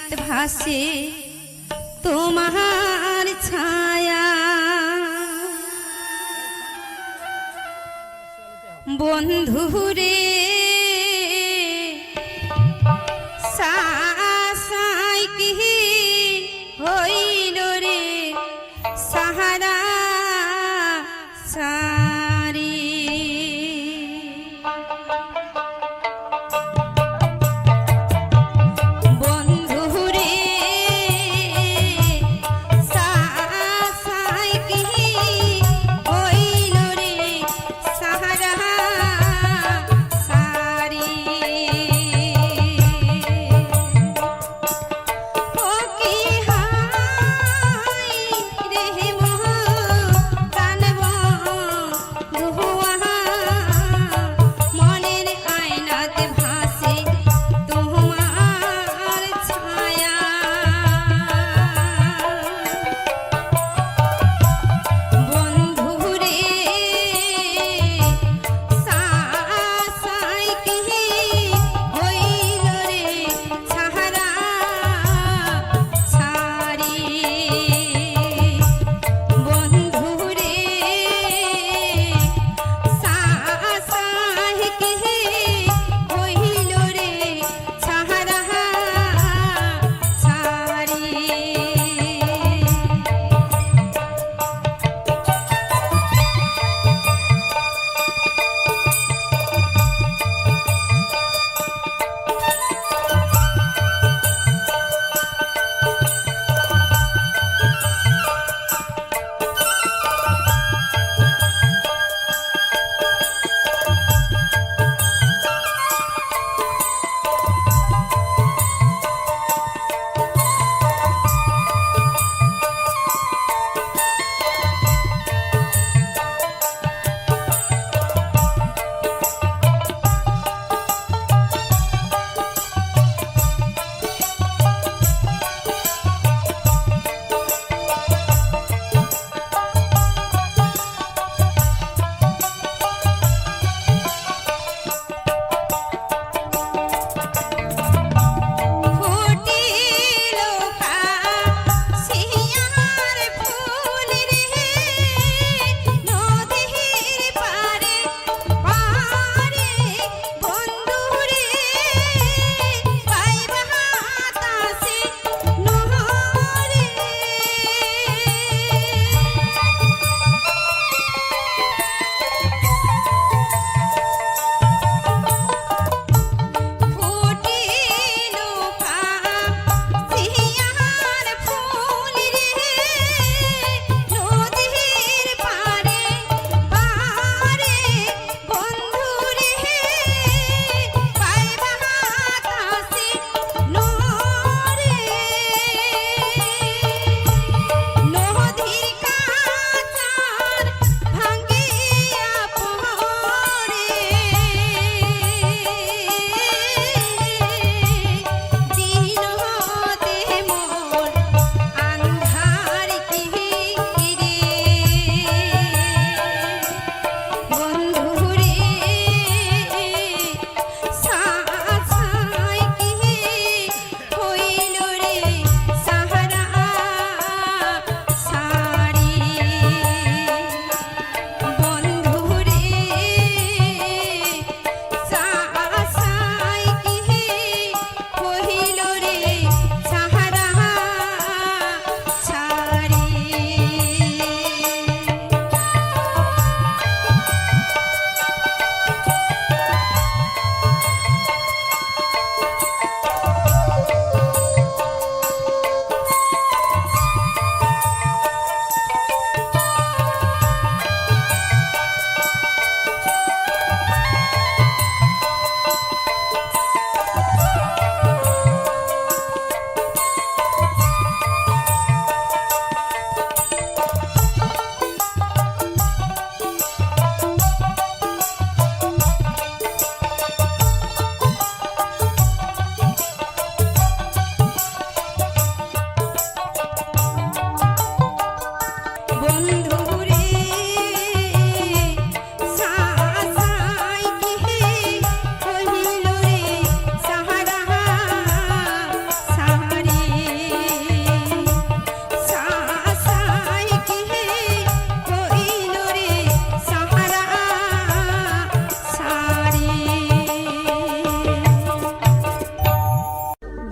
নিশীত ভাসে তোমার ছায়া বন্ধুরে সাই কি হইল রে সাহারা সারি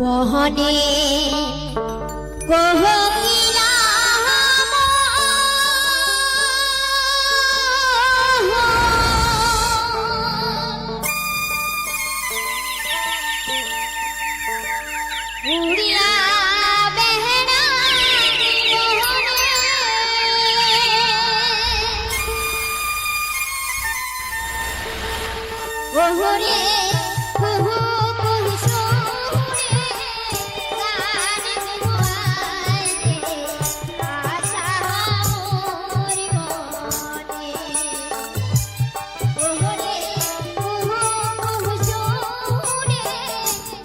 বহনে কোকিলা উড়িয়া বেহনা ওহরে কুহু কুহু সোরে গান গুয়ারে আশা মোর মনে ওহরে কুহু কুহু সোরে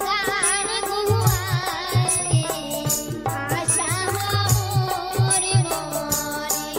গান গুয়ারে আশা মোর মনে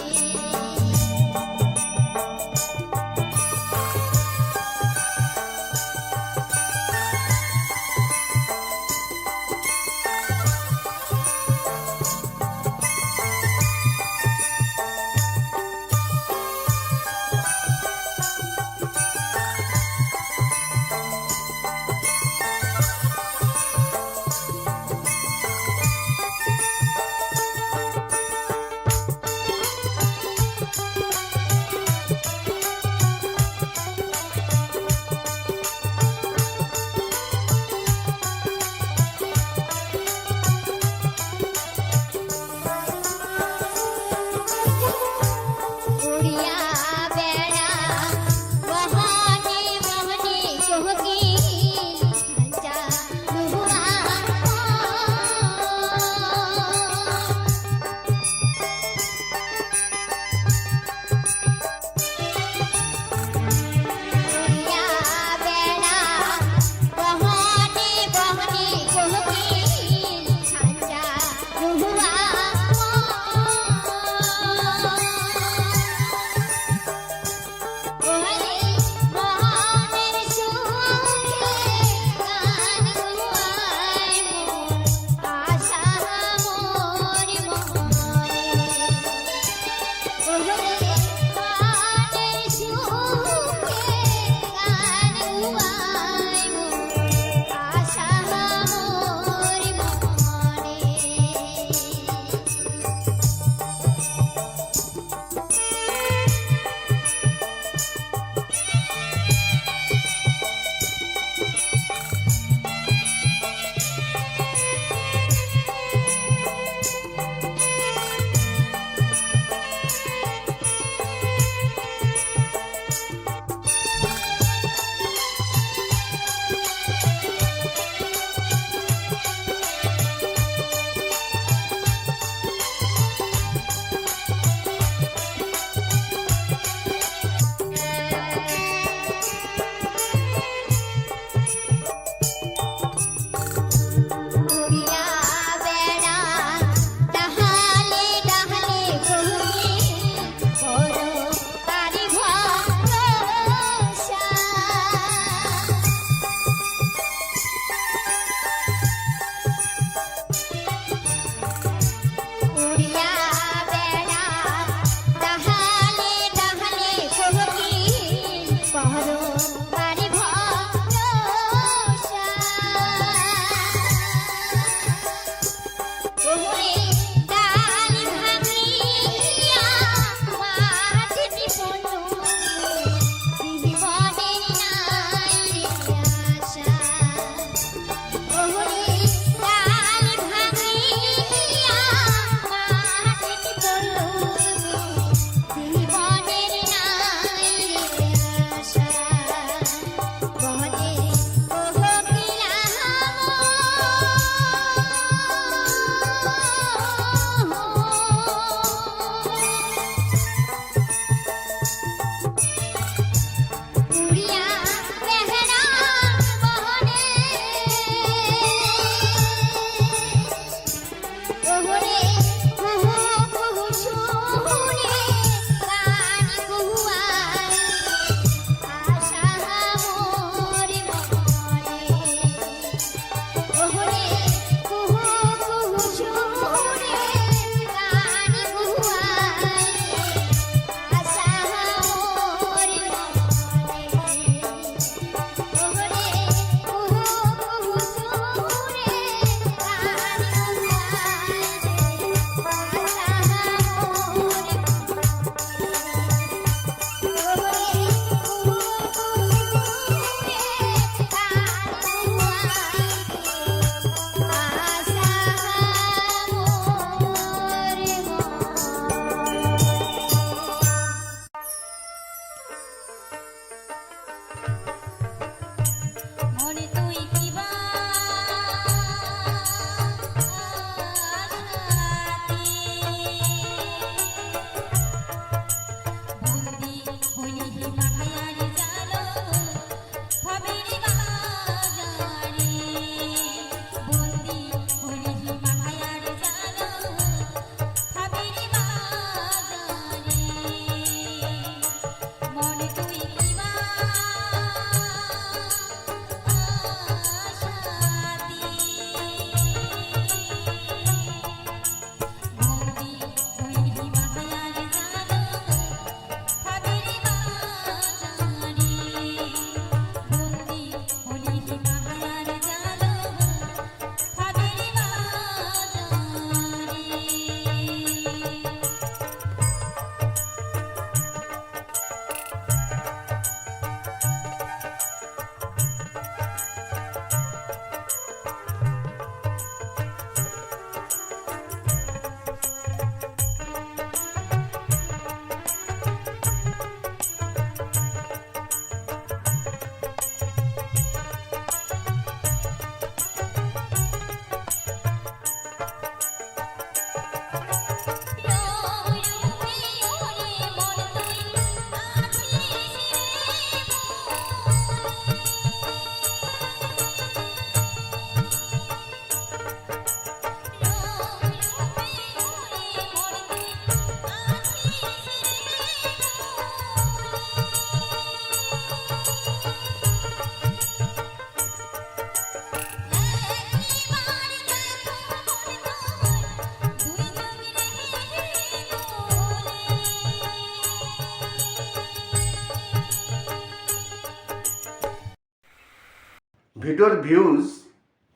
ভিডিওর ভিউজ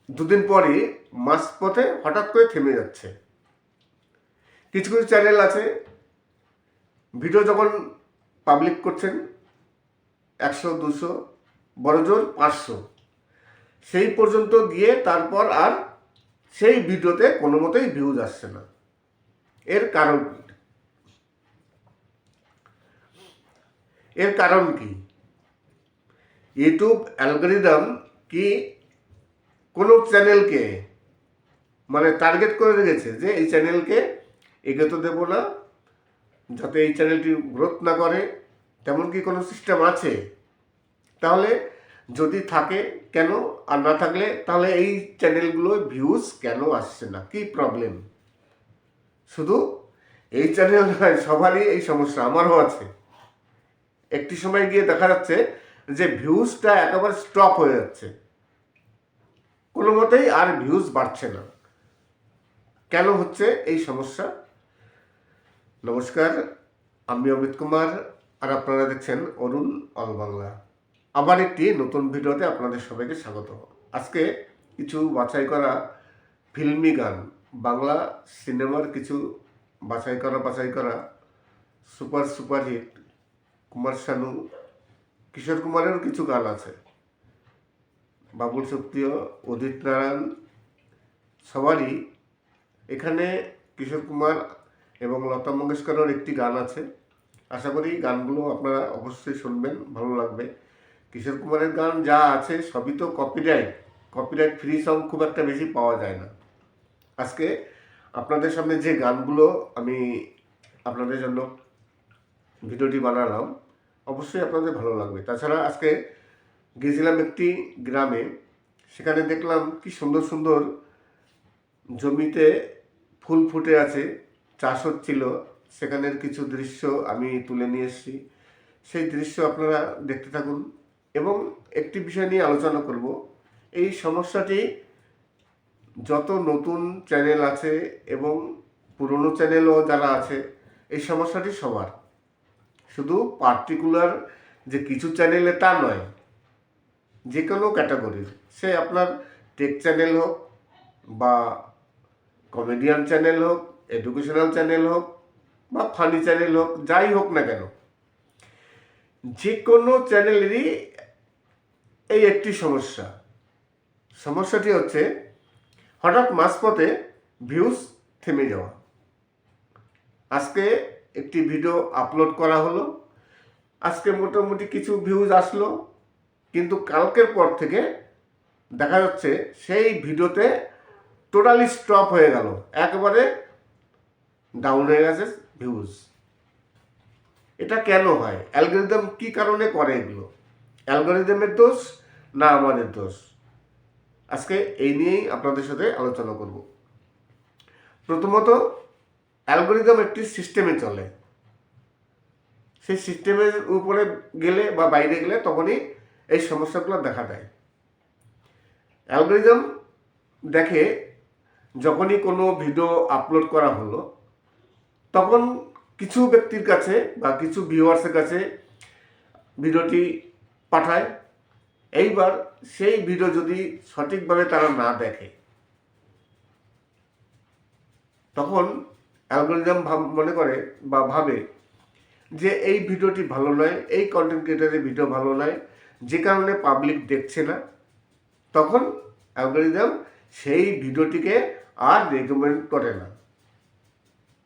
দুদিন পরই মাঝপথে হঠাৎ করে থেমে যাচ্ছে। কিছু কিছু চ্যানেল আছে ভিডিও যখন পাবলিক করছেন 100, 200, বড়জোর 500, সেই পর্যন্ত গিয়ে তারপর আর সেই ভিডিওতে কোনো মতেই ভিউজ আসছে না। এর কারণ কি? ইউটিউব অ্যালগরিদম কি কোনো চ্যানেলকে মানে টার্গেট করে রেখেছে যে এই চ্যানেলকে এগোতে দেবো না, যাতে এই চ্যানেলটি গ্রোথ না করে, তেমন কি কোনো সিস্টেম আছে? তাহলে যদি থাকে কেন, আর না থাকলে তাহলে এই চ্যানেলগুলো ভিউজ কেন আসছে না? কি প্রবলেম? শুধু এই চ্যানেল নয়, সবারই এই সমস্যা, আমারও আছে। একটি সময় গিয়ে দেখা যাচ্ছে যে ভিউজটা একেবারে স্টপ হয়ে যাচ্ছে, কোনো মতেই আর ভিউজ বাড়ছে না। কেন হচ্ছে এই সমস্যা? নমস্কার, আমি অমিত কুমার, আর আপনারা দেখছেন অরুণ অল বাংলা। আবার একটি নতুন ভিডিওতে আপনাদের সবাইকে স্বাগত। আজকে কিছু বাছাই করা ফিল্মি গান, বাংলা সিনেমার কিছু বাছাই করা সুপার হিট কুমার শানু, কিশোর কুমারেরও কিছু গান আছে, বাবুল সুপ্রিয়, উদিত নারায়ণ, সবারই। এখানে কিশোর কুমার এবং লতা মঙ্গেশকরের একটি গান আছে। আশা করি গানগুলো আপনারা অবশ্যই শুনবেন, ভালো লাগবে। কিশোর কুমারের গান যা আছে সবই তো কপিরাইট ফ্রি সং খুব একটা বেশি পাওয়া যায় না। আজকে আপনাদের সামনে যে গানগুলো আমি আপনাদের জন্য ভিডিওটি বানালাম, অবশ্যই আপনাদের ভালো লাগবে। তাছাড়া আজকে গেছিলাম একটি গ্রামে, সেখানে দেখলাম কি সুন্দর সুন্দর জমিতে ফুল ফুটে আছে, চাষ হচ্ছিল। সেখানের কিছু দৃশ্য আমি তুলে নিয়ে এসেছি, সেই দৃশ্য আপনারা দেখতে থাকুন। এবং একটি বিষয় নিয়ে আলোচনা করব। এই সমস্যাটি যত নতুন চ্যানেল আছে এবং পুরনো চ্যানেলও যারা আছে, এই সমস্যাটি সবার, শুধু পার্টিকুলার যে কিছু চ্যানেলে তা নয়, যে কোনো ক্যাটাগরির, সে আপনার টেক চ্যানেল হোক বা কমেডিয়ান চ্যানেল হোক, এডুকেশনাল চ্যানেল হোক বা ফানি চ্যানেল হোক, যাই হোক না কেন, যে কোনো চ্যানেলেরই এই একটি সমস্যাটি হচ্ছে হঠাৎ মাঝপথে ভিউজ থেমে যাওয়া। আজকে একটি ভিডিও আপলোড করা হলো, আজকে মোটামুটি কিছু ভিউজ আসলো, কিন্তু কালকের পর থেকে দেখা যাচ্ছে সেই ভিডিওতে টোটালি স্টপ হয়ে গেল, একেবারে ডাউন হয়ে গেছে ভিউজ। এটা কেন হয়? অ্যালগরিদম কি কারণে করে এগুলো? অ্যালগরিদমের দোষ না আমাদের দোষ? আজকে এই নিয়েই আপনাদের সাথে আলোচনা করব। প্রথমত, অ্যালগরিদম একটি সিস্টেমে চলে। সেই সিস্টেমের উপরে গেলে বা বাইরে গেলে তখনই এই সমস্যাগুলো দেখা দেয়। অ্যালগরিদম দেখে যখনই কোনো ভিডিও আপলোড করা হলো, তখন কিছু ব্যক্তির কাছে বা কিছু ভিউয়ার্সের কাছে ভিডিওটি পাঠায়। এইবার সেই ভিডিও যদি সঠিকভাবে তারা না দেখে, তখন অ্যালগরিদম মনে করে বা ভাবে যে এই ভিডিওটি ভালো নয়, এই কন্টেন্ট ক্রিয়েটারের ভিডিও ভালো নয়, যে কারণে পাবলিক দেখছে না। তখন অ্যালগরিদম সেই ভিডিওটিকে আর রেকমেন্ড করে না,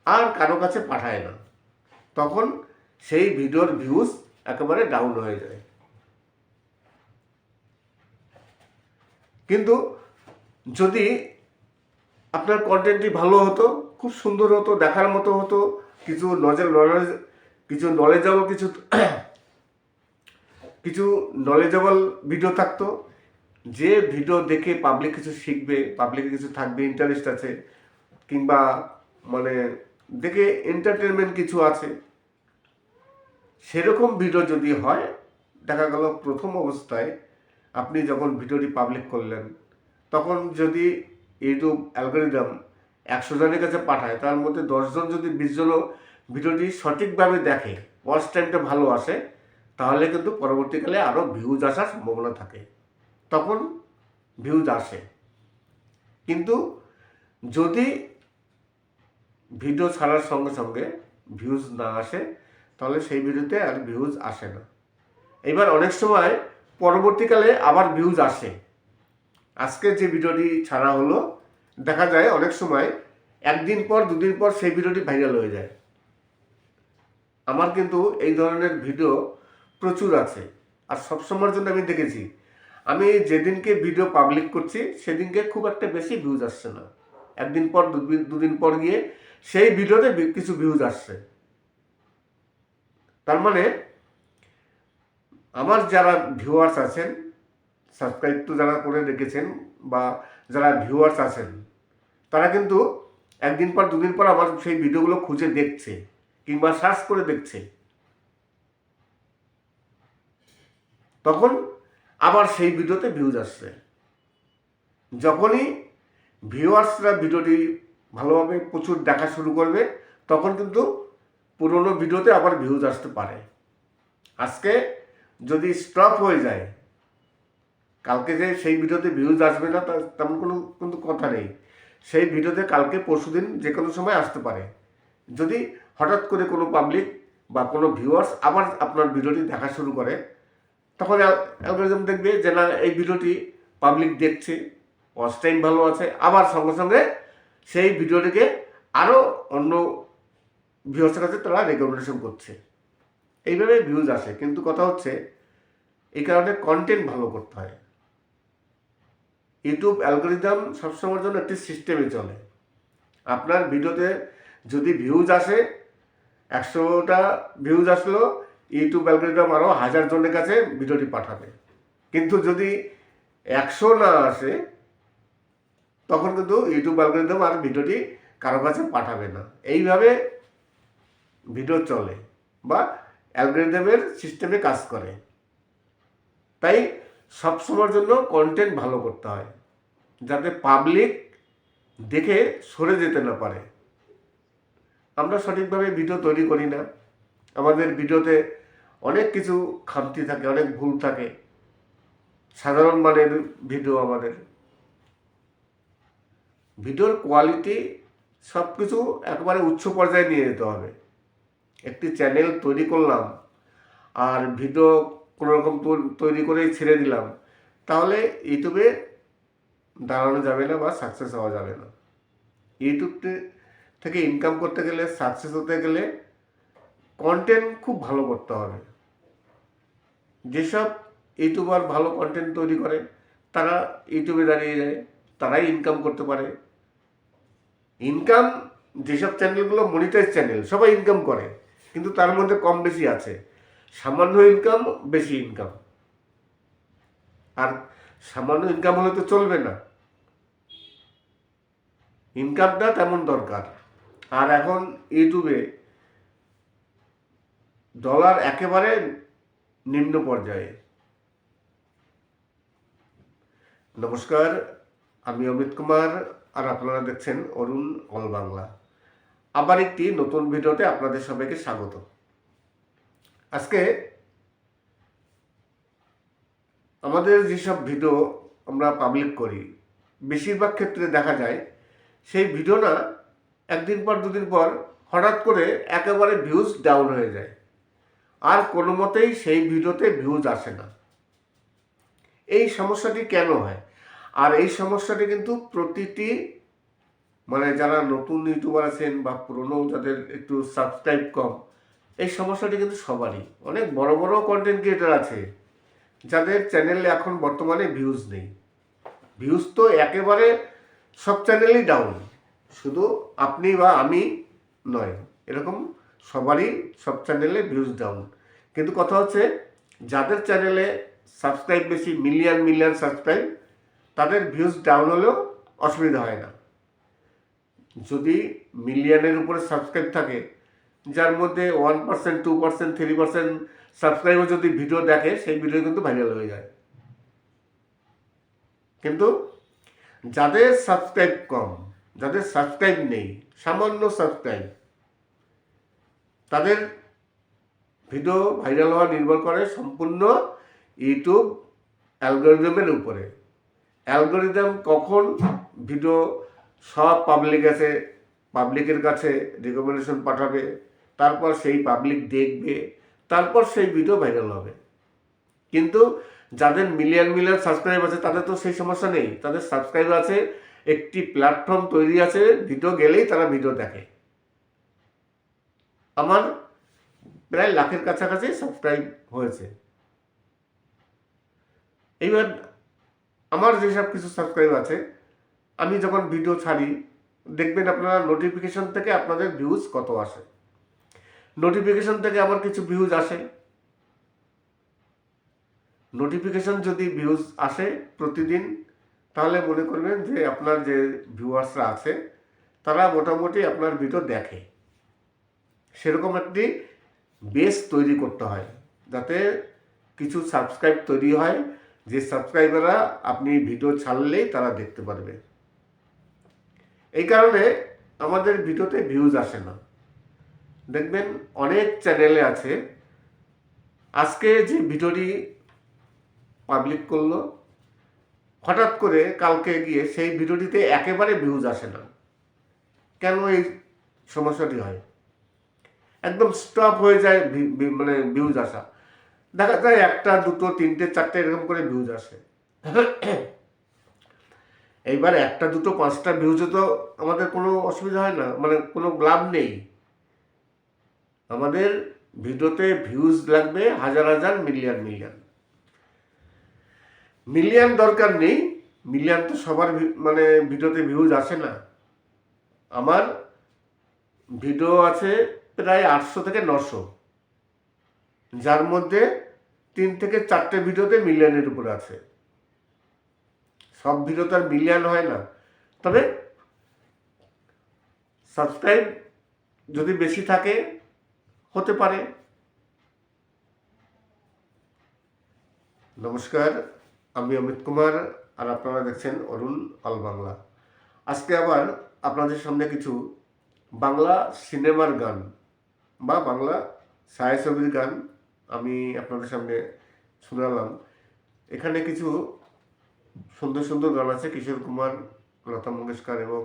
আর কারো কাছে পাঠায় না। তখন সেই ভিডিওর ভিউজ একেবারে ডাউন হয়ে যায়। কিন্তু যদি আপনার কন্টেন্টটি ভালো হতো, খুব সুন্দর হতো, দেখার মতো হতো, কিছু নলেজেবল ভিডিও থাকতো, যে ভিডিও দেখে পাবলিক কিছু শিখবে, পাবলিকের কিছু থাকবে, ইন্টারেস্ট আছে, কিংবা মানে দেখে এন্টারটেনমেন্ট কিছু আছে, সেরকম ভিডিও যদি হয়, দেখা গেল প্রথম অবস্থায় আপনি যখন ভিডিওটি পাবলিক করলেন, তখন যদি ইউটিউব অ্যালগরিদম 100 জনের কাছে পাঠায়, তার মধ্যে 10 জন যদি 20 জনও ভিডিওটি সঠিকভাবে দেখে, ওয়াচ টাইমটা ভালো আসে, তাহলে কিন্তু পরবর্তীকালে আরও ভিউজ আসার সম্ভাবনা থাকে। তখন ভিউজ আসে। কিন্তু যদি ভিডিও ছাড়ার সঙ্গে সঙ্গে ভিউজ না আসে তাহলে সেই ভিডিওতে আর ভিউজ আসে না। এবার অনেক সময় পরবর্তীকালে আবার ভিউজ আসে। আজকে যে ভিডিওটি ছাড়া হলো দেখা যায় অনেক সময় একদিন পর দুদিন পর সেই ভিডিওটি ভাইরাল হয়ে যায়। আমার কিন্তু এই ধরনের ভিডিও প্রচুর আছে। আর সবসময়ের জন্য আমি দেখেছি আমি যেদিনকে ভিডিও পাবলিক করছি সেদিনকে খুব একটা বেশি ভিউজ আসছে না, একদিন পর দুদিন পর গিয়ে সেই ভিডিওতে কিছু ভিউজ আসছে। তার মানে আমার যারা ভিউয়ার্স আছেন, সাবস্ক্রাইব তো যারা করে রেখেছেন বা যারা ভিউয়ার্স আছেন তারা কিন্তু একদিন পর দুদিন পর আমার সেই ভিডিওগুলো খুঁজে দেখছে কিংবা সার্চ করে দেখছে, তখন আবার সেই ভিডিওতে ভিউজ আসছে। যখনই ভিউয়ার্সরা ভিডিওটি ভালোভাবে প্রচুর দেখা শুরু করবে তখন কিন্তু পুরনো ভিডিওতে আবার ভিউজ আসতে পারে। আজকে যদি স্টপ হয়ে যায়, কালকে যে সেই ভিডিওতে ভিউজ আসবে না তেমন কোনো কিন্তু কথা নেই। সেই ভিডিওতে কালকে পরশুদিন যে কোনো সময় আসতে পারে। যদি হঠাৎ করে কোনো পাবলিক বা কোনো ভিউয়ার্স আবার আপনার ভিডিওটি দেখা শুরু করে তখন অ্যালগরিদম দেখবে যে না এই ভিডিওটি পাবলিক দেখছে, ওয়াচ টাইম ভালো আছে, আবার সঙ্গে সঙ্গে সেই ভিডিওটিকে আরও অন্য ভিউয়ার্সের কাছে তারা রেকমেন্ডেশন করছে। এইভাবে ভিউজ আসে। কিন্তু কথা হচ্ছে এই কারণে কন্টেন্ট ভালো করতে হয়। ইউটিউব অ্যালগরিদম সবসময়ের জন্য একটি সিস্টেমে চলে। আপনার ভিডিওতে যদি ভিউজ আসে, 100টা ভিউজ আসলো, ইউটিউব অ্যালগরিদম আরও 1000 জনের কাছে ভিডিওটি পাঠাবে। কিন্তু যদি 100 না আসে তখন কিন্তু ইউটিউব অ্যালগরিদম আর ভিডিওটি কারো কাছে পাঠাবে না। এইভাবে ভিডিও চলে বা অ্যালগরিদমের সিস্টেমে কাজ করে। তাই সবসময়ের জন্য কন্টেন্ট ভালো করতে হয় যাতে পাবলিক দেখে সরে যেতে না পারে। আমরা সঠিকভাবে ভিডিও তৈরি করি না, আমাদের ভিডিওতে অনেক কিছু খামতি থাকে, অনেক ভুল থাকে। সাধারণ মানের ভিডিও, আমাদের ভিডিওর কোয়ালিটি সব কিছু একবারে উচ্চ পর্যায়ে নিয়ে যেতে হবে। একটি চ্যানেল তৈরি করলাম আর ভিডিও কোনোরকম তৈরি করেই ছেড়ে দিলাম, তাহলে ইউটিউবে দাঁড়ানো যাবে না বা সাকসেস হওয়া যাবে না। ইউটিউব থেকে ইনকাম করতে গেলে, সাকসেস হতে গেলে কন্টেন্ট খুব ভালো করতে হবে। যেসব ইউটিউবার ভালো কন্টেন্ট তৈরি করে তারা ইউটিউবে দাঁড়িয়ে যায়, তারাই ইনকাম করতে পারে। ইনকাম যেসব চ্যানেলগুলো মনিটাইজ চ্যানেল সবাই ইনকাম করে, কিন্তু তার মধ্যে কম বেশি আছে। সামান্য ইনকাম, বেশি ইনকাম। আর সামান্য ইনকাম হলে তো চলবে না, ইনকামটা তেমন দরকার। আর এখন ইউটিউবে ডলার একেবারে নিম্ন পর্যায়ে। নমস্কার, আমি অমিত কুমার আর আপনারা দেখছেন অরুণ অল বাংলা। আবার একটি নতুন ভিডিওতে আপনাদের সবাইকে স্বাগত। আজকে আমাদের যেসব ভিডিও আমরা পাবলিক করি বেশিরভাগ ক্ষেত্রে দেখা যায় সেই ভিডিও না একদিন পর দুদিন পর হঠাৎ করে একেবারে ভিউজ ডাউন হয়ে যায়, আর কোনো মতেই সেই ভিডিওতে ভিউজ আসে না। এই সমস্যাটি কেন হয়? আর এই সমস্যাটি কিন্তু প্রতিটি যারা নতুন ইউটিউবার আছেন বা পুরনো যাদের একটু সাবস্ক্রাইব কম, এই সমস্যাটি কিন্তু সবারই। অনেক বড় বড় কন্টেন্ট ক্রিয়েটার আছে যাদের চ্যানেলে এখন বর্তমানে ভিউজ নেই। ভিউজ তো একেবারে সব চ্যানেলেই ডাউন, শুধু আপনি বা আমি নয়, এরকম সবারই সব চ্যানেলে ভিউজ ডাউন। কিন্তু কথা হচ্ছে যাদের চ্যানেলে সাবস্ক্রাইব বেশি, মিলিয়ন সাবস্ক্রাইব, তাদের ভিউজ ডাউন হলেও অসুবিধা হয় না। যদি মিলিয়নের উপরে সাবস্ক্রাইব থাকে, যার মধ্যে 1%, 2%, 3% সাবস্ক্রাইবার যদি ভিডিও দেখে, সেই ভিডিও কিন্তু ভাইরাল হয়ে যায়। কিন্তু যাদের সাবস্ক্রাইব কম, যাদের সাবস্ক্রাইব নেই, সামান্য সাবস্ক্রাইব, তাদের ভিডিও ভাইরাল হওয়া নির্ভর করে সম্পূর্ণ ইউটিউব অ্যালগরিদমের উপরে। অ্যালগোরিদম কখন ভিডিও সব পাবলিকের কাছে রেকমেন্ডেশন পাঠাবে, তারপর সেই পাবলিক দেখবে, তারপর সেই ভিডিও ভাইরাল হবে। কিন্তু যাদের মিলিয়ন সাবস্ক্রাইব আছে তাদের তো সেই সমস্যা নেই। তাদের সাবস্ক্রাইব আছে, একটি প্ল্যাটফর্ম তৈরি আছে, ভিডিও গেলেই তারা ভিডিও দেখে। আমার প্রায় লাখের কাছাকাছি সাবস্ক্রাইব হয়েছে। এইবার আমার যেসব কিছু সাবস্ক্রাইব আছে, আমি যখন ভিডিও ছাড়ি দেখবেন আপনারা নোটিফিকেশন থেকে আপনাদের ভিউজ কত আসে। নোটিফিকেশন থেকে আমার কিছু ভিউজ আসে। নোটিফিকেশন যদি ভিউজ আসে প্রতিদিন, তাহলে মনে করবেন যে আপনার যে ভিউয়ার্সরা আছে তারা মোটামুটি আপনার ভিডিও দেখে। সেরকম একটি বেস তৈরি করতে হয় যাতে কিছু সাবস্ক্রাইব তৈরি হয়, যে সাবস্ক্রাইবাররা আপনি ভিডিও ছাড়লেই তারা দেখতে পারবে। এই কারণে আমাদের ভিডিওতে ভিউজ আসে না। দেখবেন অনেক চ্যানেলে আছে, আজকে যে ভিডিওটি পাবলিক করলো, হঠাৎ করে কালকে গিয়ে সেই ভিডিওটিতে একেবারে ভিউজ আসে না। কেন এই সমস্যাটি হয়? একদম স্টপ হয়ে যায় মানে ভিউজ আসা। দেখা যায় 1টা 2টো 3টে 4টে এরকম করে ভিউজ আসে। এইবার 1টা 2টো 5টা ভিউজে তো আমাদের কোনো অসুবিধা হয় না, মানে কোনো লাভ নেই। আমাদের ভিডিওতে ভিউজ লাগবে হাজার হাজার মিলিয়ন দরকার নেই। মিলিয়ন তো সবার মানে ভিডিওতে ভিউজ আসে না। আমার ভিডিও আছে প্রায় 800 থেকে 900, যার মধ্যে 3 থেকে 4টে ভিডিওতে মিলিয়নের উপরে আছে। সব ভিডিও তো আর মিলিয়ন হয় না। তবে সাবস্ক্রাইব যদি বেশি থাকে হতে পারে। নমস্কার, আমি অমিত কুমার, আর আপনারা দেখছেন অরুণ অল বাংলা। আজকে আবার আপনাদের সামনে কিছু বাংলা সিনেমার গান বা বাংলা ছায়াছবির গান আমি আপনাদের সামনে শোনালাম। এখানে কিছু সুন্দর সুন্দর গান আছে কিশোর কুমার, লতা মঙ্গেশকর এবং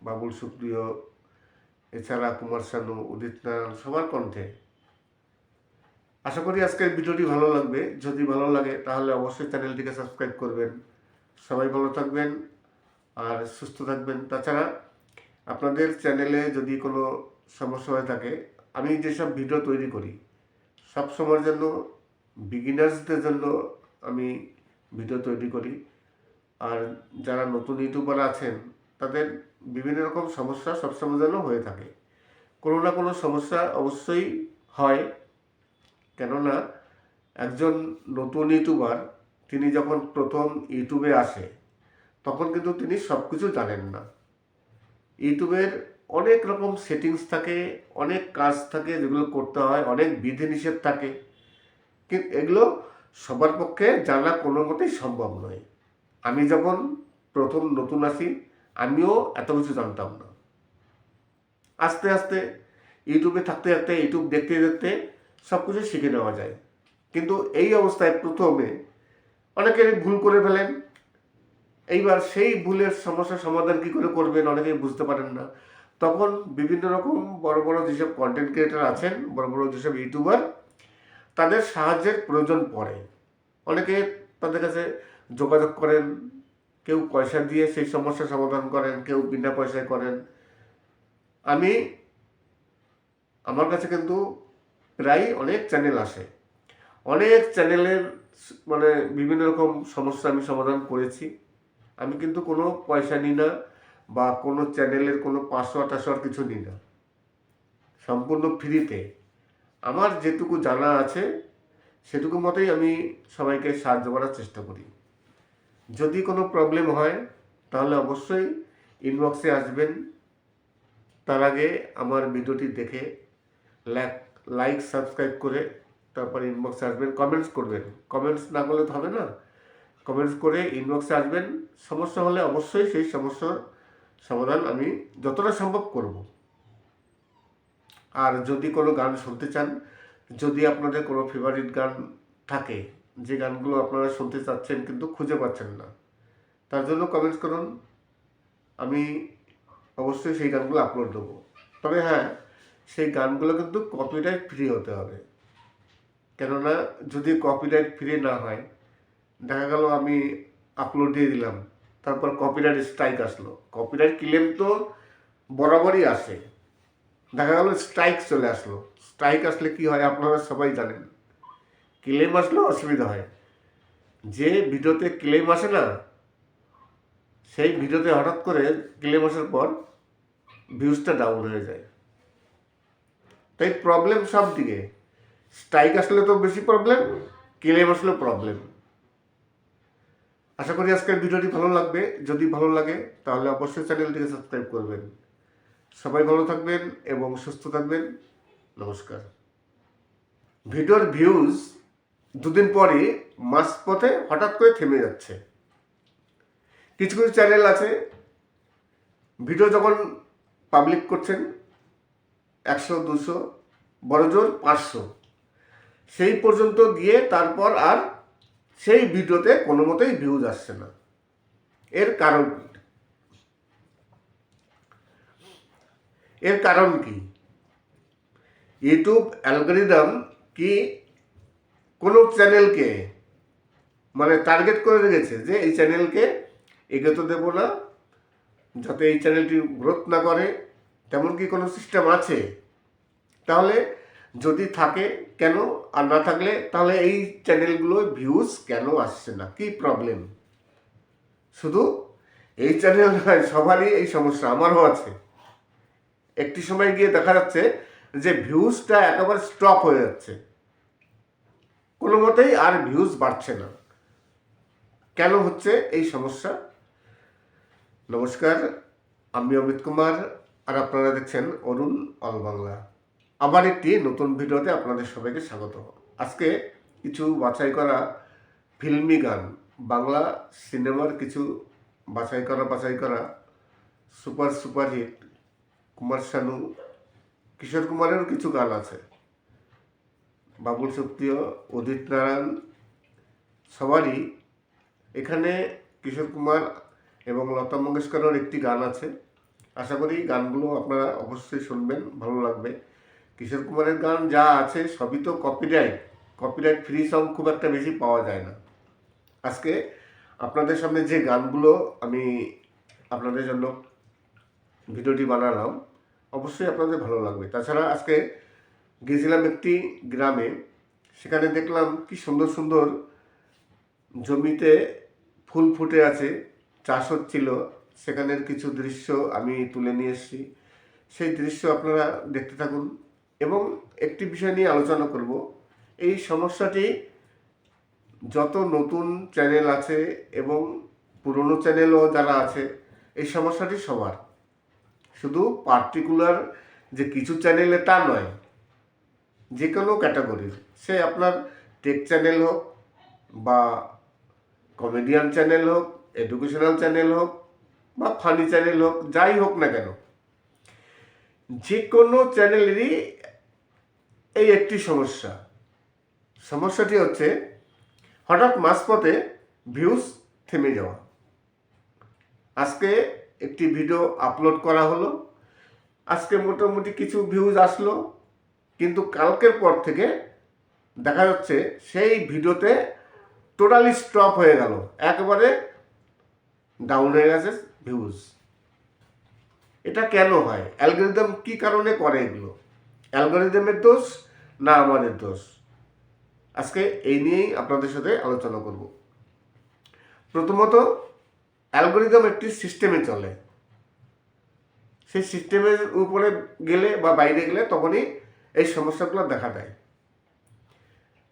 বাবুল সুপ্রিয়, এছাড়া কুমার শানু, উদিত নারায়ণ, সবার কণ্ঠে। আশা করি আজকের ভিডিওটি ভালো লাগবে। যদি ভালো লাগে তাহলে অবশ্যই চ্যানেলটিকে সাবস্ক্রাইব করবেন। সবাই ভালো থাকবেন আর সুস্থ থাকবেন। তাছাড়া আপনাদের চ্যানেলে যদি কোনো সমস্যা হয়ে থাকে, আমি যেসব ভিডিও তৈরি করি সব সময়ের জন্য বিগিনার্সদের জন্য আমি ভিডিও তৈরি করি। আর যারা নতুন ইউটিউবার আছেন তাদের বিভিন্ন রকম সমস্যা সবসময় যেন হয়ে থাকে। কোনো না কোনো সমস্যা অবশ্যই হয়, কেননা একজন নতুন ইউটিউবার তিনি যখন প্রথম ইউটিউবে আসে তখন কিন্তু তিনি সব কিছু জানেন না। ইউটিউবের অনেক রকম সেটিংস থাকে, অনেক কাজ থাকে যেগুলো করতে হয়, অনেক বিধিনিষেধ থাকে, কিন্তু এগুলো সবার পক্ষে জানা কোনো মতেই সম্ভব নয়। আমি যখন প্রথম নতুন আসি আমিও এত কিছু জানতাম না। আস্তে আস্তে ইউটিউবে থাকতে থাকতে, ইউটিউব দেখতে দেখতে সব কিছু শিখে নেওয়া যায়। কিন্তু এই অবস্থায় প্রথমে অনেকে ভুল করে ফেলেন। এইবার সেই ভুলের সমস্যার সমাধান কী করে করবেন অনেকেই বুঝতে পারেন না। তখন বিভিন্ন রকম বড় বড় যেসব কন্টেন্ট ক্রিয়েটার আছেন, বড় বড় যেসব ইউটিউবার, তাদের সাহায্যের প্রয়োজন পড়ে। অনেকে তাদের কাছে যোগাযোগ করেন, কেউ পয়সা দিয়ে সেই সমস্যার সমাধান করেন, কেউ বিনা পয়সায় করেন। আমার কাছে কিন্তু প্রায় অনেক চ্যানেল আসে, অনেক চ্যানেলের মানে বিভিন্ন রকম সমস্যা আমি সমাধান করেছি। আমি কিন্তু কোনো পয়সা নিই না বা কোনো চ্যানেলের কোনো পাসওয়ার্ড কিছু নিই না, সম্পূর্ণ ফ্রিতে। আমার যেটুকু জানা আছে সেটুকু মতেই আমি সবাইকে সাহায্য করার চেষ্টা করি। যদি কোনো প্রবলেম হয় তাহলে অবশ্যই ইনবক্সে আসবেন। তার আগে আমার ভিডিওটি দেখে লাইক সাবস্ক্রাইব করে তারপর ইনবক্সে আসবেন, কমেন্টস করবেন। কমেন্টস না করলে তো হবে না, কমেন্টস করে ইনবক্সে আসবেন। সমস্যা হলে অবশ্যই সেই সমস্যার সমাধান আমি যতটা সম্ভব করব। আর যদি কোনো গান শুনতে চান, যদি আপনাদের কোনো ফেভারিট গান থাকে, যে গানগুলো আপনারা শুনতে চাচ্ছেন কিন্তু খুঁজে পাচ্ছেন না, তার জন্য কমেন্টস করুন, আমি অবশ্যই সেই গানগুলো আপলোড দেবো। তবে হ্যাঁ, সেই গানগুলো কিন্তু কপিরাইট ফ্রি হতে হবে। কেননা যদি কপিরাইট ফ্রি না হয়, দেখা গেল আমি আপলোড দিয়ে দিলাম, তারপর কপিরাইট স্ট্রাইক আসলো। কপিরাইট ক্লেম তো বরাবরই আসে, দেখা গেল স্ট্রাইক চলে আসলো। স্ট্রাইক আসলে কি হয় আপনারা সবাই জানেন, ক্লেম আসলেও অসুবিধা হয়। যে ভিডিওতে ক্লেম আসে না, সেই ভিডিওতে হঠাৎ করে ক্লেম আসার পর ভিউজটা ডাউন হয়ে যায়। তাই প্রবলেম সব দিকে, স্ট্রাইক আসলে তো বেশি প্রবলেম, ক্লেম আসলেও প্রবলেম। আশা করি আজকের ভিডিওটি ভালো লাগবে। যদি ভালো লাগে তাহলে অবশ্যই চ্যানেলটিকে সাবস্ক্রাইব করবেন। সবাই ভালো থাকবেন এবং সুস্থ থাকবেন। নমস্কার। ভিডিওর ভিউজ দুদিন পরে মাঝপথে হঠাৎ করে থেমে যাচ্ছে। কিছু কিছু চ্যানেল আছে, ভিডিও যখন পাবলিক করছেন 100, 200, বড়জোর 500, সেই পর্যন্ত গিয়ে তারপর আর সেই ভিডিওতে কোনো মতেই ভিউজ আসছে না। এর কারণ কি? ইউটিউব অ্যালগরিদম কি কোনো চ্যানেলকে মানে টার্গেট করে রেখেছে যে এই চ্যানেলকে এগোতে দেবো না, যাতে এই চ্যানেলটি গ্রোথ না করে? তেমন কি কোনো সিস্টেম আছে? তাহলে যদি থাকে কেন, আর না থাকলে তাহলে এই চ্যানেলগুলো ভিউজ কেন আসছে না? কি প্রবলেম? শুধু এই চ্যানেল নয়, সবারই এই সমস্যা, আমারও আছে। একটি সময় গিয়ে দেখা যাচ্ছে যে ভিউজটা একেবারে স্টপ হয়ে যাচ্ছে, কোনো মতেই আর ভিউজ বাড়ছে না। কেন হচ্ছে এই সমস্যা? নমস্কার, আমি অমিত কুমার, আর আপনারা দেখছেন অরুণ অল বাংলা। আবার একটি নতুন ভিডিওতে আপনাদের সবাইকে স্বাগত। আজকে কিছু বাছাই করা ফিল্মি গান, বাংলা সিনেমার কিছু বাছাই করা সুপার হিট কুমার শানু, কিশোর কুমারেরও কিছু গান আছে, বাবুল সুপ্রিয়, উদিত নারায়ণ, সবারই। এখানে কিশোর কুমার এবং লতা মঙ্গেশকরের একটি গান আছে। আশা করি গানগুলো আপনারা অবশ্যই শুনবেন, ভালো লাগবে। কিশোর কুমারের গান যা আছে সবই তো কপিরাইট ফ্রি সং খুব একটা বেশি পাওয়া যায় না। আজকে আপনাদের সামনে যে গানগুলো আমি আপনাদের জন্য ভিডিওটি বানালাম, অবশ্যই আপনাদের ভালো লাগবে। তাছাড়া আজকে গেছিলাম একটি গ্রামে, সেখানে দেখলাম কি সুন্দর সুন্দর জমিতে ফুল ফুটে আছে, চাষ হচ্ছিল। সেখানের কিছু দৃশ্য আমি তুলে নিয়ে এসেছি, সেই দৃশ্য আপনারা দেখতে থাকুন। এবং একটি বিষয় নিয়ে আলোচনা করব। এই সমস্যাটি যত নতুন চ্যানেল আছে এবং পুরনো চ্যানেলও যারা আছে, এই সমস্যাটি সবার, শুধু পার্টিকুলার যে কিছু চ্যানেলে তা নয়, যে কোনো ক্যাটাগরির, সে আপনার টেক চ্যানেল হোক বা কমেডিয়ান চ্যানেল হোক, এডুকেশনাল চ্যানেল হোক বা ফানি চ্যানেল হোক, যাই হোক না কেন, যে কোনো চ্যানেলেরই এই একটি সমস্যাটি হচ্ছে হঠাৎ মাঝপথে ভিউজ থেমে যাওয়া। আজকে একটি ভিডিও আপলোড করা হলো, আজকে মোটামুটি কিছু ভিউজ আসলো, কিন্তু কালকের পর থেকে দেখা যাচ্ছে সেই ভিডিওতে টোটালি স্টপ হয়ে গেল, একেবারে ডাউন হয়ে গেছে ভিউজ। এটা কেন হয়? অ্যালগরিদম কি কারণে করে এগুলো? অ্যালগরিদমের দোষ না আমাদের দোষ? আজকে এই নিয়েই আপনাদের সাথে আলোচনা করব। প্রথমত, অ্যালগরিদম একটি সিস্টেমে চলে। সেই সিস্টেমের উপরে গেলে বা বাইরে গেলে তখনই এই সমস্যাগুলো দেখা দেয়।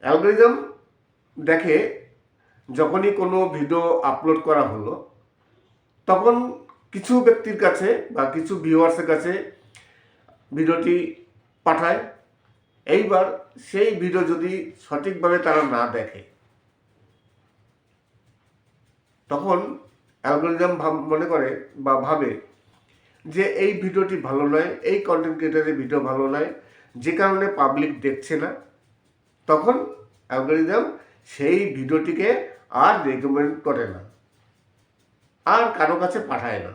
অ্যালগরিদম দেখে যখনই কোনো ভিডিও আপলোড করা হলো, তখন কিছু ব্যক্তির কাছে বা কিছু ভিউয়ার্সের কাছে ভিডিওটি পাঠায়। এইবার সেই ভিডিও যদি সঠিকভাবে তারা না দেখে, তখন অ্যালগরিদম মনে করে বা ভাবে যে এই ভিডিওটি ভালো নয়, এই কন্টেন্ট ক্রিয়েটারের ভিডিও ভালো নয়, যে কারণে পাবলিক দেখছে না। তখন অ্যালগরিদম সেই ভিডিওটিকে আর রেকমেন্ড করে না। আর কারো কাছে পাঠায় না,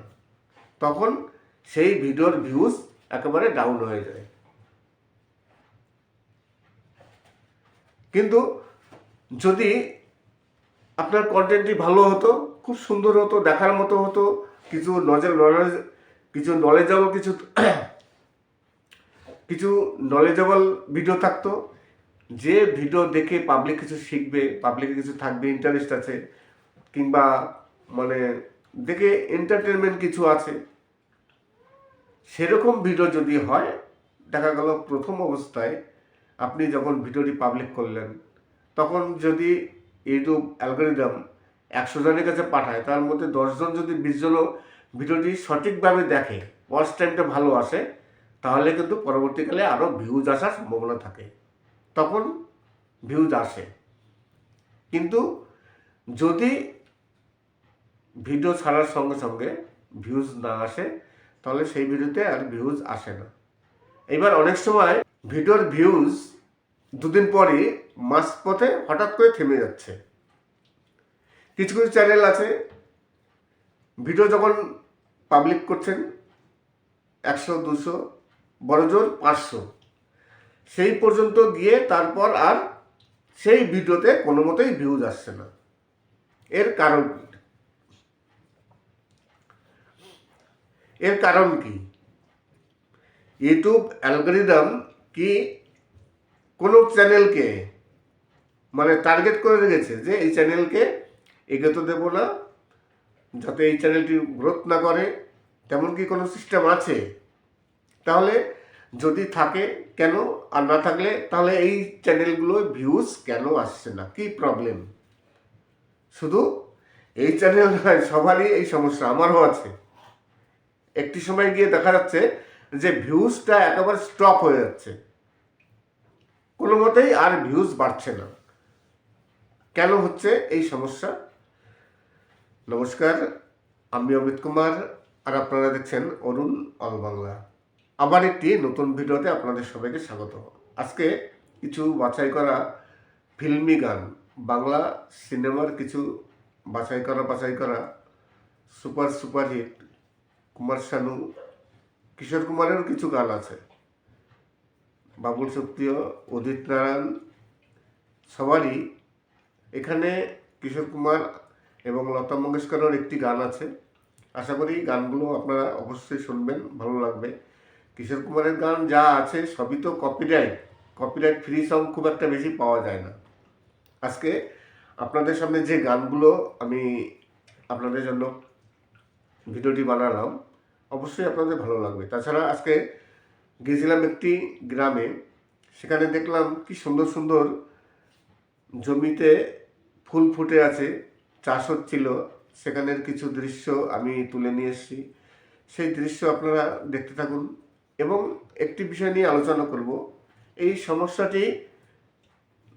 তখন সেই ভিডিওর ভিউজ একেবারে ডাউন হয়ে যায়। কিন্তু যদি আপনার কন্টেন্টটি ভালো হতো, খুব সুন্দর হতো, দেখার মতো হতো, কিছু নলেজেবল ভিডিও থাকতো, যে ভিডিও দেখে পাবলিক কিছু শিখবে, পাবলিকের কিছু থাকবে, ইন্টারেস্ট আছে, কিংবা মানে দেখে এন্টারটেনমেন্ট কিছু আছে, সেরকম ভিডিও যদি হয়, দেখা গেল প্রথম অবস্থায় আপনি যখন ভিডিওটি পাবলিক করলেন, তখন যদি ইউটিউব অ্যালগরিদম 100 জনের কাছে পাঠায়, তার মধ্যে 10 জন যদি 20 জনও ভিডিওটি সঠিকভাবে দেখে, ওয়াচ টাইমটা ভালো আসে, তাহলে কিন্তু পরবর্তীকালে আরও ভিউজ আসার সম্ভাবনা থাকে, তখন ভিউজ আসে। কিন্তু যদি ভিডিও ছাড়ার সঙ্গে সঙ্গে ভিউজ না আসে, তাহলে সেই ভিডিওতে আর ভিউজ আসে না। এবার অনেক সময় ভিডিওর ভিউজ দুদিন পরই মাঝপথে হঠাৎ করে থেমে যাচ্ছে। কিছু কিছু চ্যানেল আছে, ভিডিও যখন পাবলিক করছেন 100, 200, বড়জোর 500, সেই পর্যন্ত গিয়ে তারপর আর সেই ভিডিওতে কোনো মতেই ভিউজ আসছে না। এর কারণ কি? ইউটিউব অ্যালগরিদম কি কোনো চ্যানেলকে মানে টার্গেট করে রেখেছে যে এই চ্যানেলকে এগোতে দেব না, যাতে এই চ্যানেলটি গ্রোথ না করে, তেমন কি কোনো সিস্টেম আছে? তাহলে যদি থাকে কেন, আর না থাকলে তাহলে এই চ্যানেলগুলো ভিউজ কেন আসছে না? কি প্রবলেম? শুধু এই চ্যানেল নয়, সবারই এই সমস্যা, আমারও আছে। একটি সময় গিয়ে দেখা যাচ্ছে যে ভিউজটা একেবারে স্টপ হয়ে যাচ্ছে, কোনো মতেই আর ভিউজ বাড়ছে না। কেন হচ্ছে এই সমস্যা? নমস্কার, আমি অমিত কুমার, আর আপনারা দেখছেন অরুণ অল বাংলা। আবার একটি নতুন ভিডিওতে আপনাদের সবাইকে স্বাগত। আজকে কিছু বাছাই করা ফিল্মি গান, বাংলা সিনেমার কিছু বাছাই করা সুপার হিট কুমার শানু, কিশোর কুমারের কিছু গান আছে, বাবুল সুপ্রিয়, উদিত নারায়ণ, সবারই। এখানে কিশোর কুমার এবং লতা মঙ্গেশকরের একটি গান আছে। আশা করি গানগুলো আপনারা অবশ্যই শুনবেন, ভালো লাগবে। কিশোর কুমারের গান যা আছে সবই তো কপিরাইট ফ্রি সং খুব একটা বেশি পাওয়া যায় না। আজকে আপনাদের সামনে যে গানগুলো আমি আপনাদের জন্য ভিডিওটি বানালাম, অবশ্যই আপনাদের ভালো লাগবে। তাছাড়া আজকে গেছিলাম একটি গ্রামে, সেখানে দেখলাম কি সুন্দর সুন্দর জমিতে ফুল ফুটে আছে, চাষ হচ্ছিল। সেখানের কিছু দৃশ্য আমি তুলে নিয়ে এসেছি, সেই দৃশ্য আপনারা দেখতে থাকুন। এবং একটি বিষয় নিয়ে আলোচনা করব। এই সমস্যাটি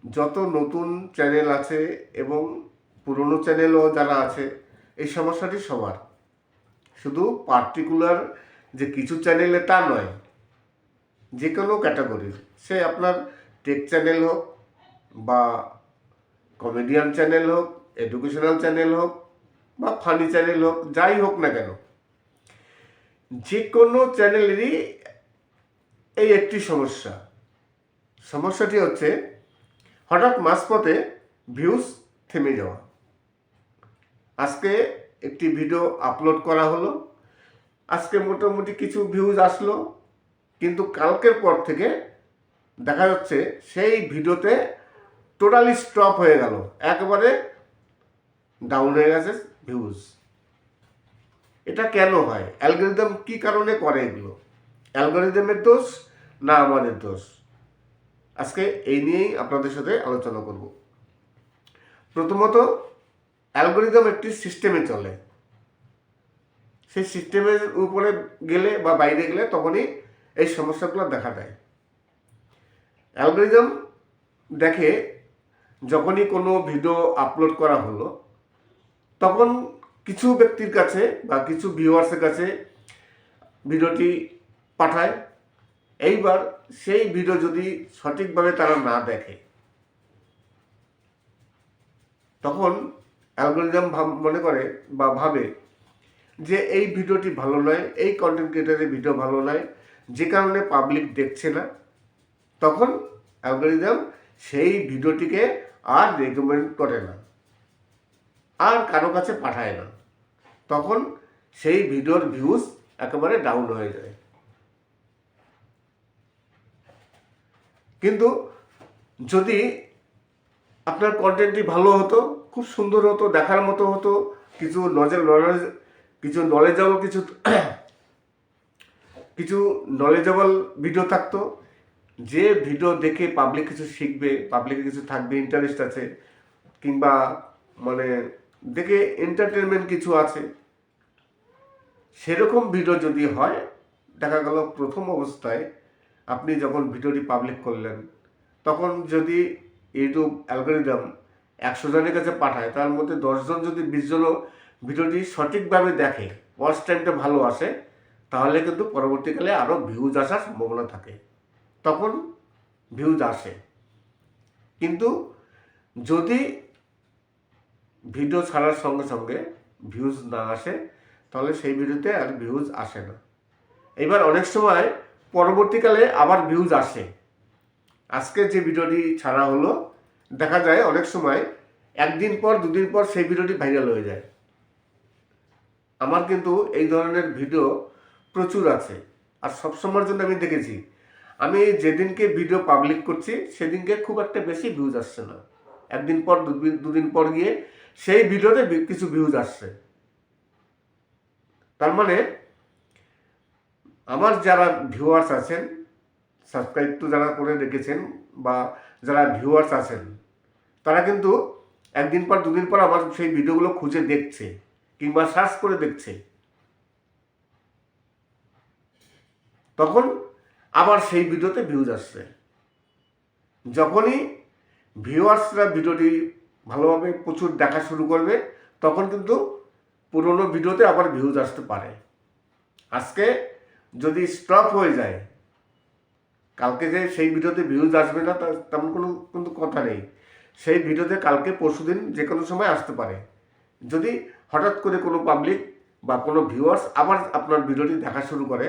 যত নতুন চ্যানেল আছে এবং পুরনো চ্যানেলও যারা আছে, এই সমস্যাটি সবার, শুধু পার্টিকুলার যে কিছু চ্যানেলে তা নয়, যে কোনো ক্যাটাগরির, সে আপনার টেক চ্যানেল হোক বা কমেডিয়ান চ্যানেল হোক, এডুকেশনাল চ্যানেল হোক বা ফানি চ্যানেল হোক, যাই হোক না কেন, যে কোনো চ্যানেলেরই এই একটি সমস্যাটি হচ্ছে হঠাৎ মাঝপথে ভিউজ থেমে যাওয়া। আজকে একটি ভিডিও আপলোড করা হলো, আজকে মোটামুটি কিছু ভিউজ আসলো, কিন্তু কালকের পর থেকে দেখা যাচ্ছে সেই ভিডিওতে টোটালি স্টপ হয়ে গেল, একেবারে ডাউন হয়ে গেছে ভিউজ। এটা কেন হয়? অ্যালগরিদম কি কারণে করে এগুলো? অ্যালগরিদমের দোষ না আমাদের দোষ? আজকে এই নিয়েই আপনাদের সাথে আলোচনা করব। প্রথমত, অ্যালগরিদম একটি সিস্টেমে চলে। সেই সিস্টেমের উপরে গেলে বা বাইরে গেলে তখনই এই সমস্যাগুলো দেখা দেয়। অ্যালগরিদম দেখে যখনই কোনো ভিডিও আপলোড করা হলো, তখন কিছু ব্যক্তির কাছে বা কিছু ভিউয়ার্সের কাছে ভিডিওটি পাঠায়। এইবার সেই ভিডিও যদি সঠিকভাবে তারা না দেখে, তখন অ্যালগরিদম মনে করে বা ভাবে যে এই ভিডিওটি ভালো নয়, এই কন্টেন্ট ক্রিয়েটারের ভিডিও ভালো নয়, যে কারণে পাবলিক দেখছে না, তখন অ্যালগরিদম সেই ভিডিওটিকে আর রেকমেন্ড করে না, আর কারো কাছে পাঠায় না। তখন সেই ভিডিওর ভিউজ একেবারে ডাউন হয়ে যায়। কিন্তু যদি আপনার কন্টেন্টটি ভালো হতো, খুব সুন্দর হতো, দেখার মতো হতো, কিছু নলেজেবল ভিডিও থাকতো, যে ভিডিও দেখে পাবলিক কিছু শিখবে, পাবলিকের কিছু থাকবে, ইন্টারেস্ট আছে, কিংবা মানে দেখে এন্টারটেনমেন্ট কিছু আছে, সেরকম ভিডিও যদি হয়, দেখা গেল প্রথম অবস্থায় আপনি যখন ভিডিওটি পাবলিক করলেন, তখন যদি ইউটিউব অ্যালগরিদম 100 জনের কাছে পাঠায়, তার মধ্যে 10 জন যদি 20 জনও ভিডিওটি সঠিকভাবে দেখে, ওয়াচ টাইমটা ভালো আসে, তাহলে কিন্তু পরবর্তীকালে আরও ভিউজ আসার সম্ভাবনা থাকে, তখন ভিউজ আসে। কিন্তু যদি ভিডিও ছাড়ার সঙ্গে সঙ্গে ভিউজ না আসে, তাহলে সেই ভিডিওতে আর ভিউজ আসে না। এবার অনেক সময় পরবর্তীকালে আবার ভিউজ আসে। আজকে যে ভিডিওটি ছাড়া হলো, দেখা যায় অনেক সময় 1 দিন পর 2 দিন পর সেই ভিডিওটি ভাইরাল হয়ে যায়। আমার কিন্তু এই ধরনের ভিডিও প্রচুর আছে, আর সবসময়ের জন্য আমি দেখেছি, আমি যেদিনকে ভিডিও পাবলিক করছি সেদিনকে খুব একটা বেশি ভিউজ আসছে না, 1 দিন পর 2 দিন পর গিয়ে সেই ভিডিওতে কিছু ভিউজ আসছে। তার মানে আমার যারা ভিউয়ার্স আছেন, সাবস্ক্রাইব তো যারা করে রেখেছেন, বা যারা ভিউয়ার্স আছেন, তারা কিন্তু 1 দিন পর 2 দিন পর আমার সেই ভিডিওগুলো খুঁজে দেখছে, কিংবা সার্চ করে দেখছে, তখন আবার সেই ভিডিওতে ভিউজ আসছে। যখনই ভিউয়ার্সরা ভিডিওটি ভালোভাবে প্রচুর দেখা শুরু করবে, তখন কিন্তু পুরনো ভিডিওতে আবার ভিউজ আসতে পারে। আজকে যদি স্টপ হয়ে যায়, কালকে যে সেই ভিডিওতে ভিউজ আসবে না তেমন কোনো কিন্তু কথা নেই। সেই ভিডিওতে কালকে পরশুদিন যে কোনো সময় আসতে পারে। যদি হঠাৎ করে কোনো পাবলিক বা কোনো ভিউয়ার্স আবার আপনার ভিডিওটি দেখা শুরু করে,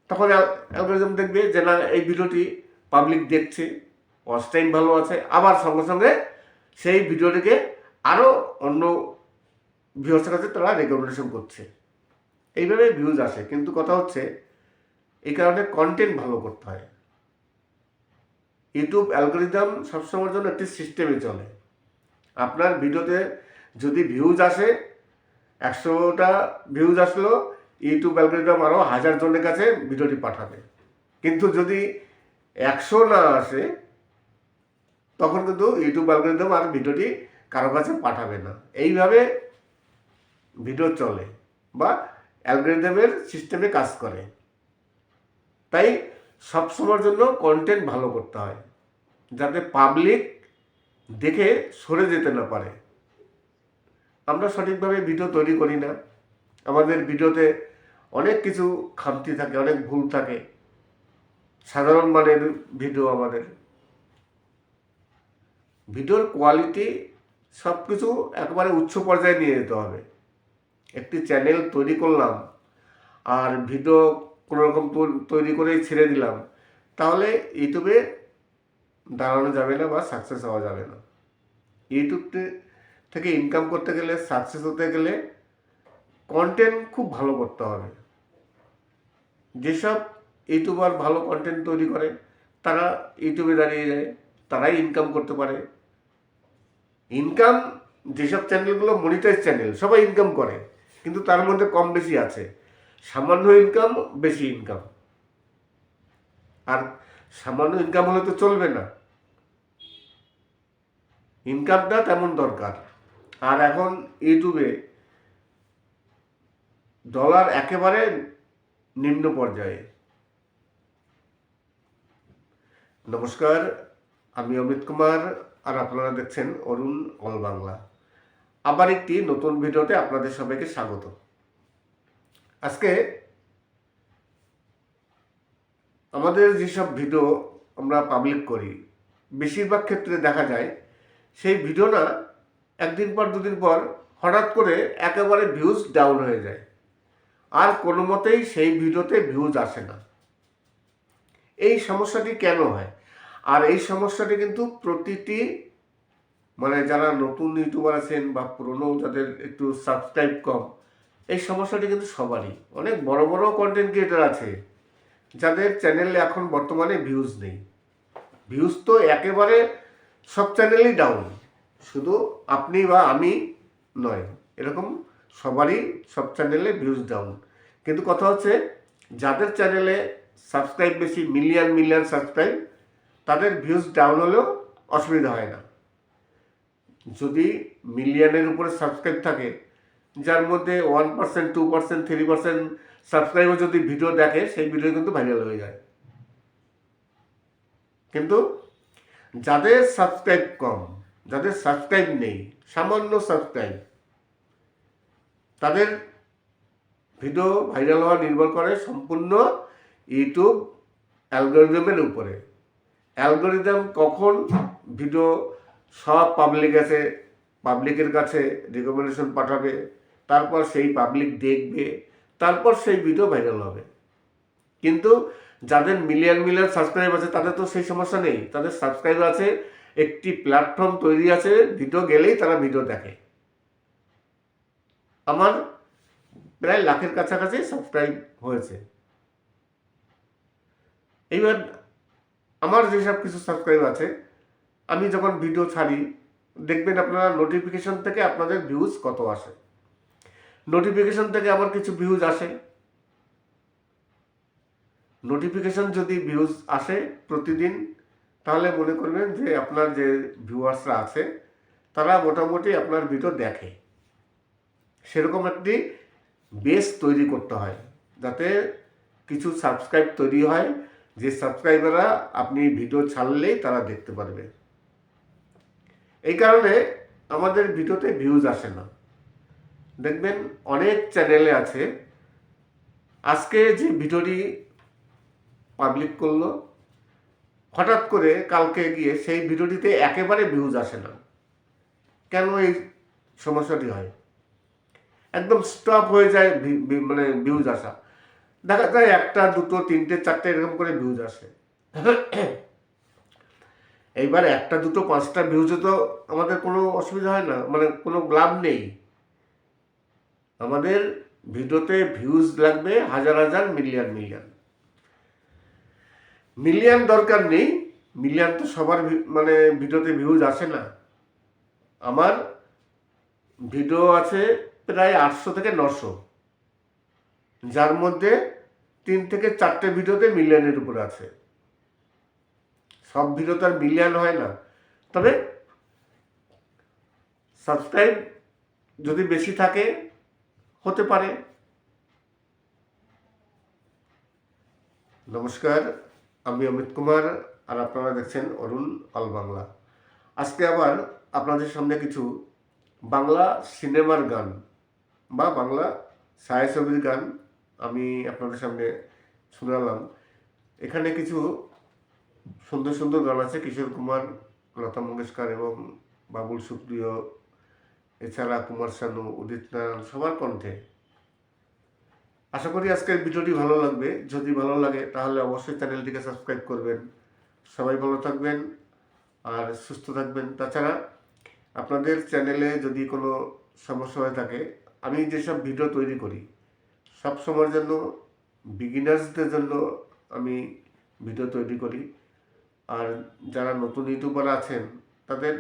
তখন অ্যালগরিদম দেখবে যে না, এই ভিডিওটি পাবলিক দেখছে, ওয়াচ টাইম ভালো আছে, আবার সঙ্গে সঙ্গে সেই ভিডিওটিকে আরও অন্য ভিউয়ার্সের কাছে তারা রেকমেন্ডেশন করছে। এইভাবে ভিউজ আসে। কিন্তু কথা হচ্ছে, এই কারণে কন্টেন্ট ভালো করতে হয়। ইউটিউব অ্যালগরিদম সবসময়ের জন্য একটি সিস্টেমে চলে। আপনার ভিডিওতে যদি ভিউজ আসে, 100টা ভিউজ আসলো, ইউটিউব অ্যালগরিদম আরও 1000 জনের কাছে ভিডিওটি পাঠাবে। কিন্তু যদি 100 না আসে, তখন কিন্তু ইউটিউব অ্যালগরিদম আর ভিডিওটি কারো কাছে পাঠাবে না। এইভাবে ভিডিও চলে, বা অ্যালগরিদমের সিস্টেমে কাজ করে। তাই সবসময়ের জন্য কন্টেন্ট ভালো করতে হয়, যাতে পাবলিক দেখে সরে যেতে না পারে। আমরা সঠিকভাবে ভিডিও তৈরি করি না, আমাদের ভিডিওতে অনেক কিছু খামতি থাকে, অনেক ভুল থাকে। সাধারণ মানের ভিডিও, আমাদের ভিডিওর কোয়ালিটি সব কিছু একেবারে উচ্চ পর্যায়ে নিয়ে যেতে হবে। একটি চ্যানেল তৈরি করলাম আর ভিডিও কোনোরকম তৈরি করেই ছেড়ে দিলাম, তাহলে ইউটিউবে দাঁড়ানো যাবে না বা সাকসেস হওয়া যাবে না। ইউটিউব থেকে ইনকাম করতে গেলে, সাকসেস হতে গেলে কন্টেন্ট খুব ভালো করতে হবে। যেসব ইউটিউবার ভালো কন্টেন্ট তৈরি করে, তারা ইউটিউবে দাঁড়িয়ে যায়, তারাই ইনকাম করতে পারে। ইনকাম, যেসব চ্যানেলগুলো মনিটাইজ চ্যানেল, সবাই ইনকাম করে, কিন্তু তার মধ্যে কম বেশি আছে। সামান্য ইনকাম, বেশি ইনকাম। আর সামান্য ইনকাম হলে তো চলবে না, ইনকামটা তেমন দরকার। আর এখন ইউটিউবে ডলার একেবারে নিম্ন পর্যায়ে। নমস্কার, আমি অমিত কুমার, আর আপনারা দেখছেন অরুণ অল বাংলা। আবার একটি নতুন ভিডিওতে আপনাদের সবাইকে স্বাগত। আজকে আমাদের যেসব ভিডিও আমরা পাবলিক করি, বেশিরভাগ ক্ষেত্রে দেখা যায় সেই ভিডিও না 1 দিন পর 2 দিন পর হঠাৎ করে একেবারে ভিউজ ডাউন হয়ে যায়। আর কোনো মতেই সেই ভিডিওতে ভিউজ আসে না। এই সমস্যাটি কেন হয়? আর এই সমস্যাটি কিন্তু প্রতিটি মানে যারা নতুন ইউটিউবার আছেন বা পুরনো যাদের একটু সাবস্ক্রাইব কম, এই সমস্যাটি কিন্তু সবারই। অনেক বড় বড় কন্টেন্ট ক্রিয়েটার আছে যাদের চ্যানেলে এখন বর্তমানে ভিউজ নেই। ভিউজ তো একেবারে সব চ্যানেলই ডাউন, শুধু আপনি বা আমি নয়, এরকম সবারই সব চ্যানেলে ভিউজ ডাউন। কিন্তু কথা হচ্ছে যাদের চ্যানেলে সাবস্ক্রাইব বেশি, মিলিয়ন মিলিয়ন সাবস্ক্রাইব, তাদের ভিউজ ডাউন হলেও অসুবিধা হয় না। যদি মিলিয়নের উপরে সাবস্ক্রাইব থাকে, যার মধ্যে 1%, 2%, 3% সাবস্ক্রাইবার যদি ভিডিও দেখে, সেই ভিডিও কিন্তু ভাইরাল হয়ে যায়। কিন্তু যাদের সাবস্ক্রাইব কম, যাদের সাবস্ক্রাইব নেই, সামান্য সাবস্ক্রাইব, তাদের ভিডিও ভাইরাল হওয়া নির্ভর করে সম্পূর্ণ ইউটিউব অ্যালগোরিদমের উপরে। অ্যালগোরিদম কখন ভিডিও সব পাবলিকের কাছে রেকমেন্ডেশন পাঠাবে, তারপর সেই পাবলিক দেখবে, তারপর সেই ভিডিও ভাইরাল হবে। কিন্তু যাদের মিলিয়ন মিলিয়ন সাবস্ক্রাইব আছে তাদের তো সেই সমস্যা নেই। তাদের সাবস্ক্রাইব আছে, একটি প্ল্যাটফর্ম তৈরি আছে, ভিডিও গেলেই তারা ভিডিও দেখে। আমার প্রায় লাখের কাছাকাছি সাবস্ক্রাইব হয়েছে। এইবার আমার যেসব কিছু সাবস্ক্রাইব আছে, আমি যখন ভিডিও ছাড়ি দেখবেন আপনারা নোটিফিকেশন থেকে আপনাদের ভিউজ কত আসে। নোটিফিকেশন থেকে আমার কিছু ভিউজ আসে। নোটিফিকেশন যদি ভিউজ আসে প্রতিদিন, তাহলে মনে করবেন যে আপনার যে ভিউয়ার্সরা আছে তারা মোটামুটি আপনার ভিডিও দেখে। সেরকম একটি বেস তৈরি করতে হয় যাতে কিছু সাবস্ক্রাইব তৈরি হয়, যে সাবস্ক্রাইবাররা আপনি ভিডিও ছাড়লেই তারা দেখতে পারবে। এই কারণে আমাদের ভিডিওতে ভিউজ আসে না। দেখবেন অনেক চ্যানেলে আছে, আজকে যে ভিডিওটি পাবলিক করলো, হঠাৎ করে কালকে গিয়ে সেই ভিডিওটিতে একেবারে ভিউজ আসে না। কেন এই সমস্যাটি হয়? একদম স্টপ হয়ে যায় মানে ভিউজ আসা। দেখা যায় 1টা 2টো 3টে 4টে এরকম করে ভিউজ আসে। এইবার 1টা 2টো 5টা ভিউজে তো আমাদের কোনো অসুবিধা হয় না, মানে কোনো লাভ নেই। আমাদের ভিডিওতে ভিউজ লাগবে হাজার হাজার, মিলিয়ন মিলিয়ন। মিলিয়ন দরকার নেই, মিলিয়ন তো সবার মানে ভিডিওতে ভিউজ আসে না। আমার ভিডিও আছে প্রায় 800 থেকে 900, যার মধ্যে 3 থেকে 4টে ভিডিওতে মিলিয়নের উপরে আছে। সব ভিডিও তো আর মিলিয়ন হয় না। তবে সাবস্ক্রাইব যদি বেশি থাকে হতে পারে। নমস্কার, আমি অমিত কুমার, আর আপনারা দেখছেন অরুণ অল বাংলা। আজকে আবার আপনাদের সামনে কিছু বাংলা সিনেমার গান বা বাংলা ছায়াছবির গান আমি আপনাদের সামনে শোনালাম। এখানে কিছু সুন্দর সুন্দর গান আছে, কিশোর কুমার, লতা মঙ্গেশকর এবং বাবুল সুপ্রিয়, এছাড়া কুমার শানু, উদিত নারায়ণ, সবার কণ্ঠে। আশা করি আজকের ভিডিওটি ভালো লাগবে। যদি ভালো লাগে তাহলে অবশ্যই চ্যানেলটিকে সাবস্ক্রাইব করবেন। সবাই ভালো থাকবেন আর সুস্থ থাকবেন। তাছাড়া আপনাদের চ্যানেলে যদি কোনো সমস্যা হয়ে থাকে, আমি যেসব ভিডিও তৈরি করি সব সময়ের জন্য বিগিনার্সদের জন্য আমি ভিডিও তৈরি করি। আর যারা নতুন ইউটিউবার আছেন তাদের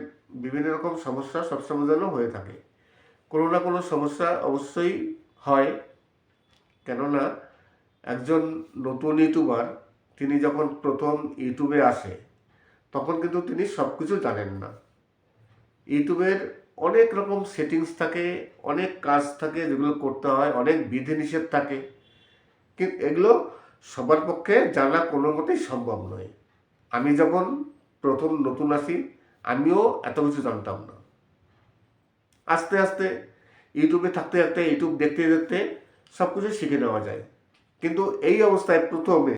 বিভিন্ন রকম সমস্যা সবসময় যেন হয়ে থাকে। কোনো না কোনো সমস্যা অবশ্যই হয়, কেননা একজন নতুন ইউটিউবার তিনি যখন প্রথম ইউটিউবে আসে তখন কিন্তু তিনি সব কিছু জানেন না। ইউটিউবের অনেক রকম সেটিংস থাকে, অনেক কাজ থাকে যেগুলো করতে হয়, অনেক বিধিনিষেধ থাকে, কিন্তু এগুলো সবার পক্ষে জানা কোনো মতেই সম্ভব নয়। আমি যখন প্রথম নতুন আসি আমিও এত কিছু জানতাম না। আস্তে আস্তে ইউটিউবে থাকতে থাকতে, ইউটিউব দেখতে দেখতে সব কিছু শিখে নেওয়া যায়। কিন্তু এই অবস্থায় প্রথমে